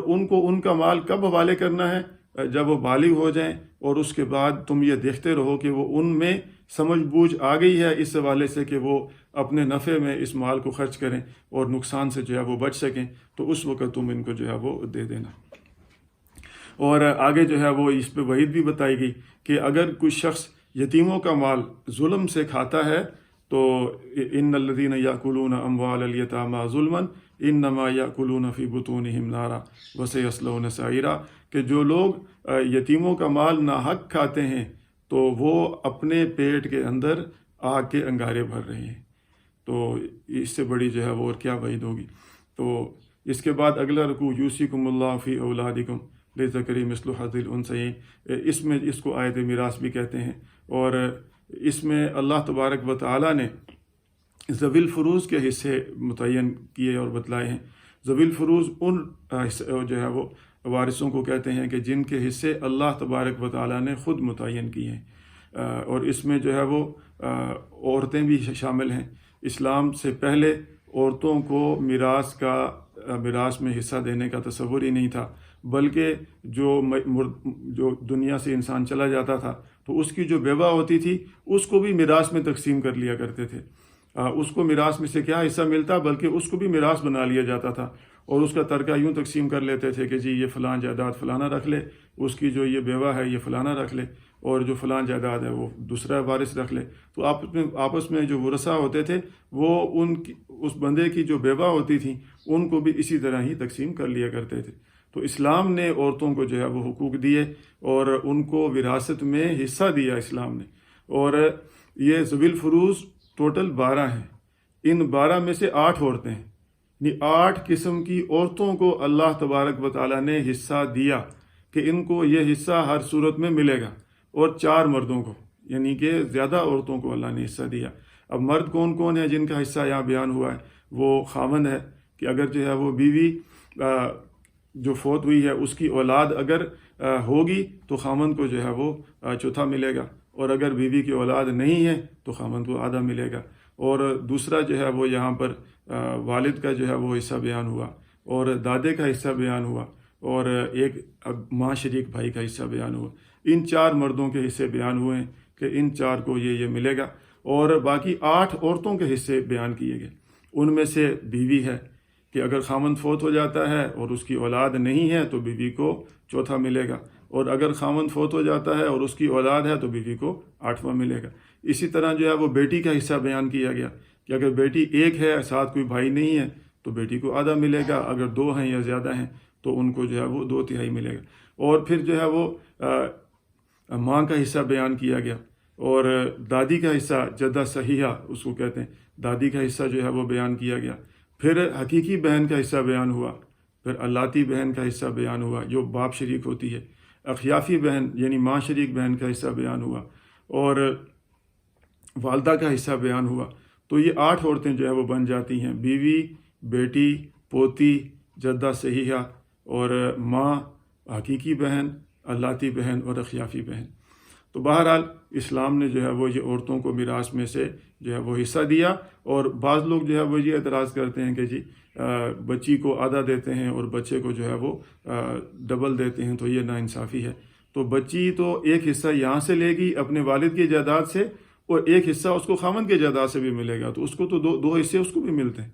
[SPEAKER 1] ان کو ان کا مال کب حوالے کرنا ہے؟ جب وہ بالغ ہو جائیں، اور اس کے بعد تم یہ دیکھتے رہو کہ وہ ان میں سمجھ بوجھ آ گئی ہے اس حوالے سے کہ وہ اپنے نفع میں اس مال کو خرچ کریں اور نقصان سے جو ہے وہ بچ سکیں، تو اس وقت تم ان کو جو ہے وہ دے دینا۔ اور آگے جو ہے وہ اس پہ وعید بھی بتائی گئی کہ اگر کوئی شخص یتیموں کا مال ظلم سے کھاتا ہے تو ان الذین یاکلون اموال الیتامی ظلما انما یاکلون فی بطونہم نارا وسیصلون سعیرا، کہ جو لوگ یتیموں کا مال ناحق کھاتے ہیں تو وہ اپنے پیٹ کے اندر آگ کے انگارے بھر رہے ہیں۔ تو اس سے بڑی جو ہے وہ اور کیا وعید ہوگی۔ تو اس کے بعد اگلا رکوع یوصیکم اللہ فی اولادکم للذکر مثل حظ الانثیین، اس میں اس کو آیت میراث بھی کہتے ہیں۔ اور اس میں اللہ تبارک و تعالیٰ نے ذوی الفروض کے حصے متعین کیے اور بتلائے ہیں۔ ذوی الفروض ان جو ہے وہ وارثوں کو کہتے ہیں کہ جن کے حصے اللہ تبارک و تعالیٰ نے خود متعین کیے ہیں، اور اس میں جو ہے وہ عورتیں بھی شامل ہیں۔ اسلام سے پہلے عورتوں کو میراث میں حصہ دینے کا تصور ہی نہیں تھا، بلکہ جو دنیا سے انسان چلا جاتا تھا تو اس کی جو بیوہ ہوتی تھی اس کو بھی میراث میں تقسیم کر لیا کرتے تھے۔ اس کو میراث میں سے کیا حصہ ملتا بلکہ اس کو بھی میراث بنا لیا جاتا تھا، اور اس کا ترکہ یوں تقسیم کر لیتے تھے کہ جی یہ فلاں جائیداد فلانا رکھ لے، اس کی جو یہ بیوہ ہے یہ فلانا رکھ لے، اور جو فلاں جائیداد ہے وہ دوسرا وارث رکھ لے۔ تو آپس میں جو ورثاء ہوتے تھے وہ اس بندے کی جو بیوہ ہوتی تھیں ان کو بھی اسی طرح ہی تقسیم کر لیا کرتے تھے۔ تو اسلام نے عورتوں کو جو ہے وہ حقوق دیے اور ان کو وراثت میں حصہ دیا اسلام نے، اور یہ ذوی الفروض ٹوٹل 12 ہیں۔ ان 12 میں سے 8 عورتیں ہیں، یعنی 8 قسم کی عورتوں کو اللہ تبارک و تعالیٰ نے حصہ دیا کہ ان کو یہ حصہ ہر صورت میں ملے گا، اور 4 مردوں کو، یعنی کہ زیادہ عورتوں کو اللہ نے حصہ دیا۔ اب مرد کون کون ہیں جن کا حصہ یہاں بیان ہوا ہے؟ وہ خاوند ہے کہ اگر جو ہے وہ بیوی جو فوت ہوئی ہے اس کی اولاد اگر ہوگی تو خاوند کو جو ہے وہ چوتھا ملے گا، اور اگر بیوی کی اولاد نہیں ہے تو خاوند کو آدھا ملے گا۔ اور دوسرا جو ہے وہ یہاں پر والد کا جو ہے وہ حصہ بیان ہوا، اور دادے کا حصہ بیان ہوا، اور ایک ماں شریک بھائی کا حصہ بیان ہوا۔ ان 4 مردوں کے حصے بیان ہوئے ہیں کہ ان 4 کو یہ ملے گا، اور باقی 8 عورتوں کے حصے بیان کیے گئے۔ ان میں سے بیوی ہے کہ اگر خاوند فوت ہو جاتا ہے اور اس کی اولاد نہیں ہے تو بیوی کو چوتھا ملے گا، اور اگر خاوند فوت ہو جاتا ہے اور اس کی اولاد ہے تو بیوی کو 8واں ملے گا۔ اسی طرح جو ہے وہ بیٹی کا حصہ بیان کیا گیا کہ اگر بیٹی ایک ہے ساتھ کوئی بھائی نہیں ہے تو بیٹی کو آدھا ملے گا، اگر 2 ہیں یا زیادہ ہیں تو ان کو جو ہے وہ 2/3 ملے گا۔ اور پھر جو ہے وہ ماں کا حصہ بیان کیا گیا، اور دادی کا حصہ جدہ صحیحہ اس کو کہتے ہیں، دادی کا حصہ جو ہے وہ بیان کیا گیا۔ پھر حقیقی بہن کا حصہ بیان ہوا، پھر اللاتی بہن کا حصہ بیان ہوا جو باپ شریک ہوتی ہے، اخیافی بہن یعنی ماں شریک بہن کا حصہ بیان ہوا، اور والدہ کا حصہ بیان ہوا۔ تو یہ 8 عورتیں جو ہے وہ بن جاتی ہیں، بیوی، بیٹی، پوتی، جدہ صحیحہ، اور ماں، حقیقی بہن، اللاتی بہن اور اخیافی بہن۔ تو بہرحال اسلام نے جو ہے وہ یہ عورتوں کو میراث میں سے جو ہے وہ حصہ دیا، اور بعض لوگ جو ہے وہ یہ اعتراض کرتے ہیں کہ جی بچی کو آدھا دیتے ہیں اور بچے کو جو ہے وہ ڈبل دیتے ہیں، تو یہ ناانصافی ہے۔ تو بچی تو ایک حصہ یہاں سے لے گی اپنے والد کی جائیداد سے، اور ایک حصہ اس کو خاوند کی جائیداد سے بھی ملے گا، تو اس کو تو دو حصے اس کو بھی ملتے ہیں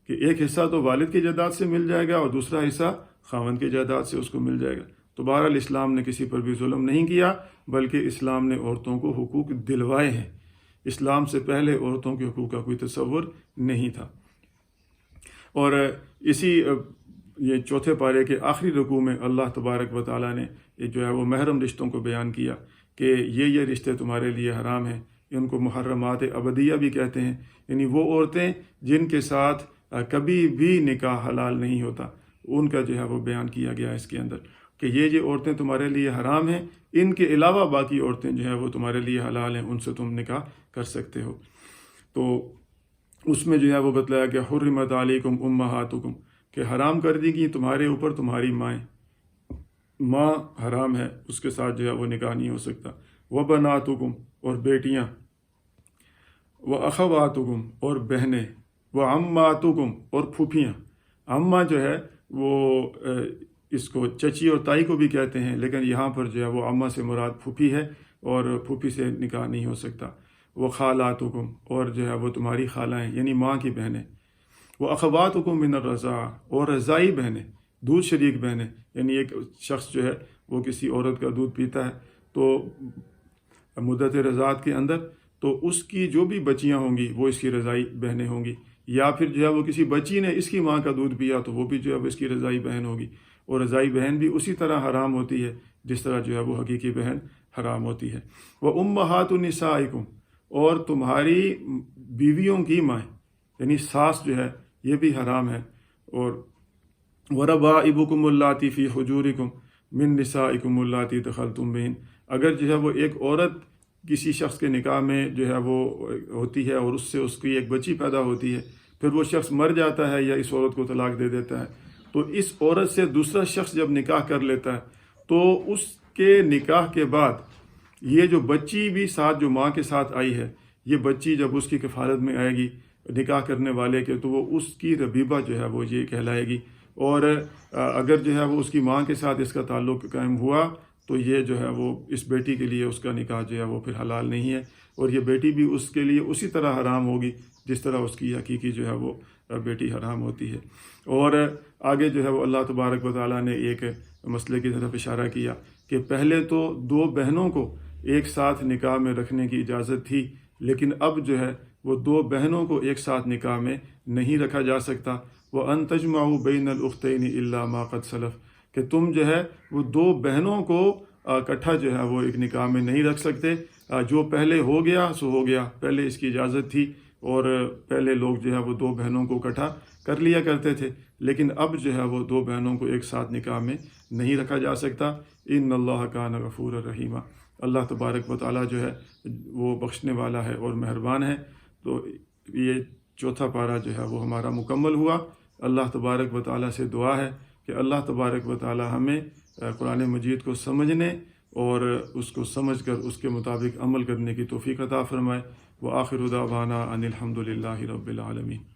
[SPEAKER 1] کہ ایک حصہ تو والد کی جائیداد سے مل جائے گا اور دوسرا حصہ خاوند کی جائیداد سے اس کو مل جائے گا۔ تو بہرحال اسلام نے کسی پر بھی ظلم نہیں کیا، بلکہ اسلام نے عورتوں کو حقوق دلوائے ہیں۔ اسلام سے پہلے عورتوں کے حقوق کا کوئی تصور نہیں تھا۔ اور اسی یہ 4 پارے کے آخری رکوع میں اللہ تبارک و تعالیٰ نے یہ جو ہے وہ محرم رشتوں کو بیان کیا کہ یہ رشتے تمہارے لیے حرام ہیں، ان کو محرمات ابدیہ بھی کہتے ہیں، یعنی وہ عورتیں جن کے ساتھ کبھی بھی نکاح حلال نہیں ہوتا، ان کا جو ہے وہ بیان کیا گیا اس کے اندر کہ یہ عورتیں تمہارے لیے حرام ہیں، ان کے علاوہ باقی عورتیں جو ہیں وہ تمہارے لیے حلال ہیں، ان سے تم نکاح کر سکتے ہو۔ تو اس میں جو ہے وہ بتلایا کہ حرمت علیکم امہاتکم، کہ حرام کر دی گئی تمہارے اوپر تمہاری مائیں، ماں حرام ہے، اس کے ساتھ جو ہے وہ نکاح نہیں ہو سکتا۔ وبناتکم، اور بیٹیاں، واخواتکم، اور بہنیں، وعماتکم، اور پھوپھیاں۔ اماں جو ہے وہ اس کو چچی اور تائی کو بھی کہتے ہیں، لیکن یہاں پر جو ہے وہ اماں سے مراد پھوپھی ہے، اور پھوپھی سے نکاح نہیں ہو سکتا۔ وہ خالاتکم، اور جو ہے وہ تمہاری خالائیں یعنی ماں کی بہنیں۔ وہ اخواتکم من الرضاعہ، اور رضاعی بہنیں، دودھ شریک بہنیں، یعنی ایک شخص جو ہے وہ کسی عورت کا دودھ پیتا ہے تو مدت رضاعت کے اندر، تو اس کی جو بھی بچیاں ہوں گی وہ اس کی رضاعی بہنیں ہوں گی، یا پھر جو ہے وہ کسی بچی نے اس کی ماں کا دودھ پیا تو وہ بھی جو ہے وہ اس کی رضاعی بہن ہوگی، اور رضاعی بہن بھی اسی طرح حرام ہوتی ہے جس طرح جو ہے وہ حقیقی بہن حرام ہوتی ہے۔ وہ امہات نسائکم، اور تمہاری بیویوں کی مائیں یعنی ساس جو ہے یہ بھی حرام ہے۔ اور وربائبکم اللاتی فی حجورکم من نسائکم اللاتی دخلتم بہن، اگر جو ہے وہ ایک عورت کسی شخص کے نکاح میں جو ہے وہ ہوتی ہے اور اس سے اس کی ایک بچی پیدا ہوتی ہے، پھر وہ شخص مر جاتا ہے یا اس عورت کو طلاق دے دیتا ہے، تو اس عورت سے دوسرا شخص جب نکاح کر لیتا ہے تو اس کے نکاح کے بعد یہ جو بچی بھی ساتھ جو ماں کے ساتھ آئی ہے، یہ بچی جب اس کی کفالت میں آئے گی نکاح کرنے والے کے، تو وہ اس کی ربیبہ جو ہے وہ یہ کہلائے گی، اور اگر جو ہے وہ اس کی ماں کے ساتھ اس کا تعلق قائم ہوا تو یہ جو ہے وہ اس بیٹی کے لیے اس کا نکاح جو ہے وہ پھر حلال نہیں ہے، اور یہ بیٹی بھی اس کے لیے اسی طرح حرام ہوگی جس طرح اس کی حقیقی جو ہے وہ بیٹی حرام ہوتی ہے۔ اور آگے جو ہے وہ اللہ تبارک و تعالیٰ نے ایک مسئلے کی طرف اشارہ کیا کہ پہلے تو دو بہنوں کو ایک ساتھ نکاح میں رکھنے کی اجازت تھی، لیکن اب جو ہے وہ دو بہنوں کو ایک ساتھ نکاح میں نہیں رکھا جا سکتا۔ وَأَن تَجْمَعُوا بَيْنَ الْأُخْتَيْنِ إِلَّا مَا قَدْ سَلَفَ، کہ تم جو ہے وہ دو بہنوں کو اکٹھا جو ہے وہ ایک نکاح میں نہیں رکھ سکتے، جو پہلے ہو گیا سو ہو گیا، پہلے اس کی اجازت تھی اور پہلے لوگ جو ہے وہ دو بہنوں کو اکٹھا کر لیا کرتے تھے، لیکن اب جو ہے وہ دو بہنوں کو ایک ساتھ نکاح میں نہیں رکھا جا سکتا۔ ان اللہ کان غفور الرحیم، اللہ تبارک و تعالیٰ جو ہے وہ بخشنے والا ہے اور مہربان ہے۔ تو یہ چوتھا پارہ جو ہے وہ ہمارا مکمل ہوا۔ اللہ تبارک و تعالیٰ سے دعا ہے کہ اللہ تبارک و تعالیٰ ہمیں قرآن مجید کو سمجھنے اور اس کو سمجھ کر اس کے مطابق عمل کرنے کی توفیق عطا فرمائے۔ وآخر دعوانا ان الحمد للہ رب العالمین۔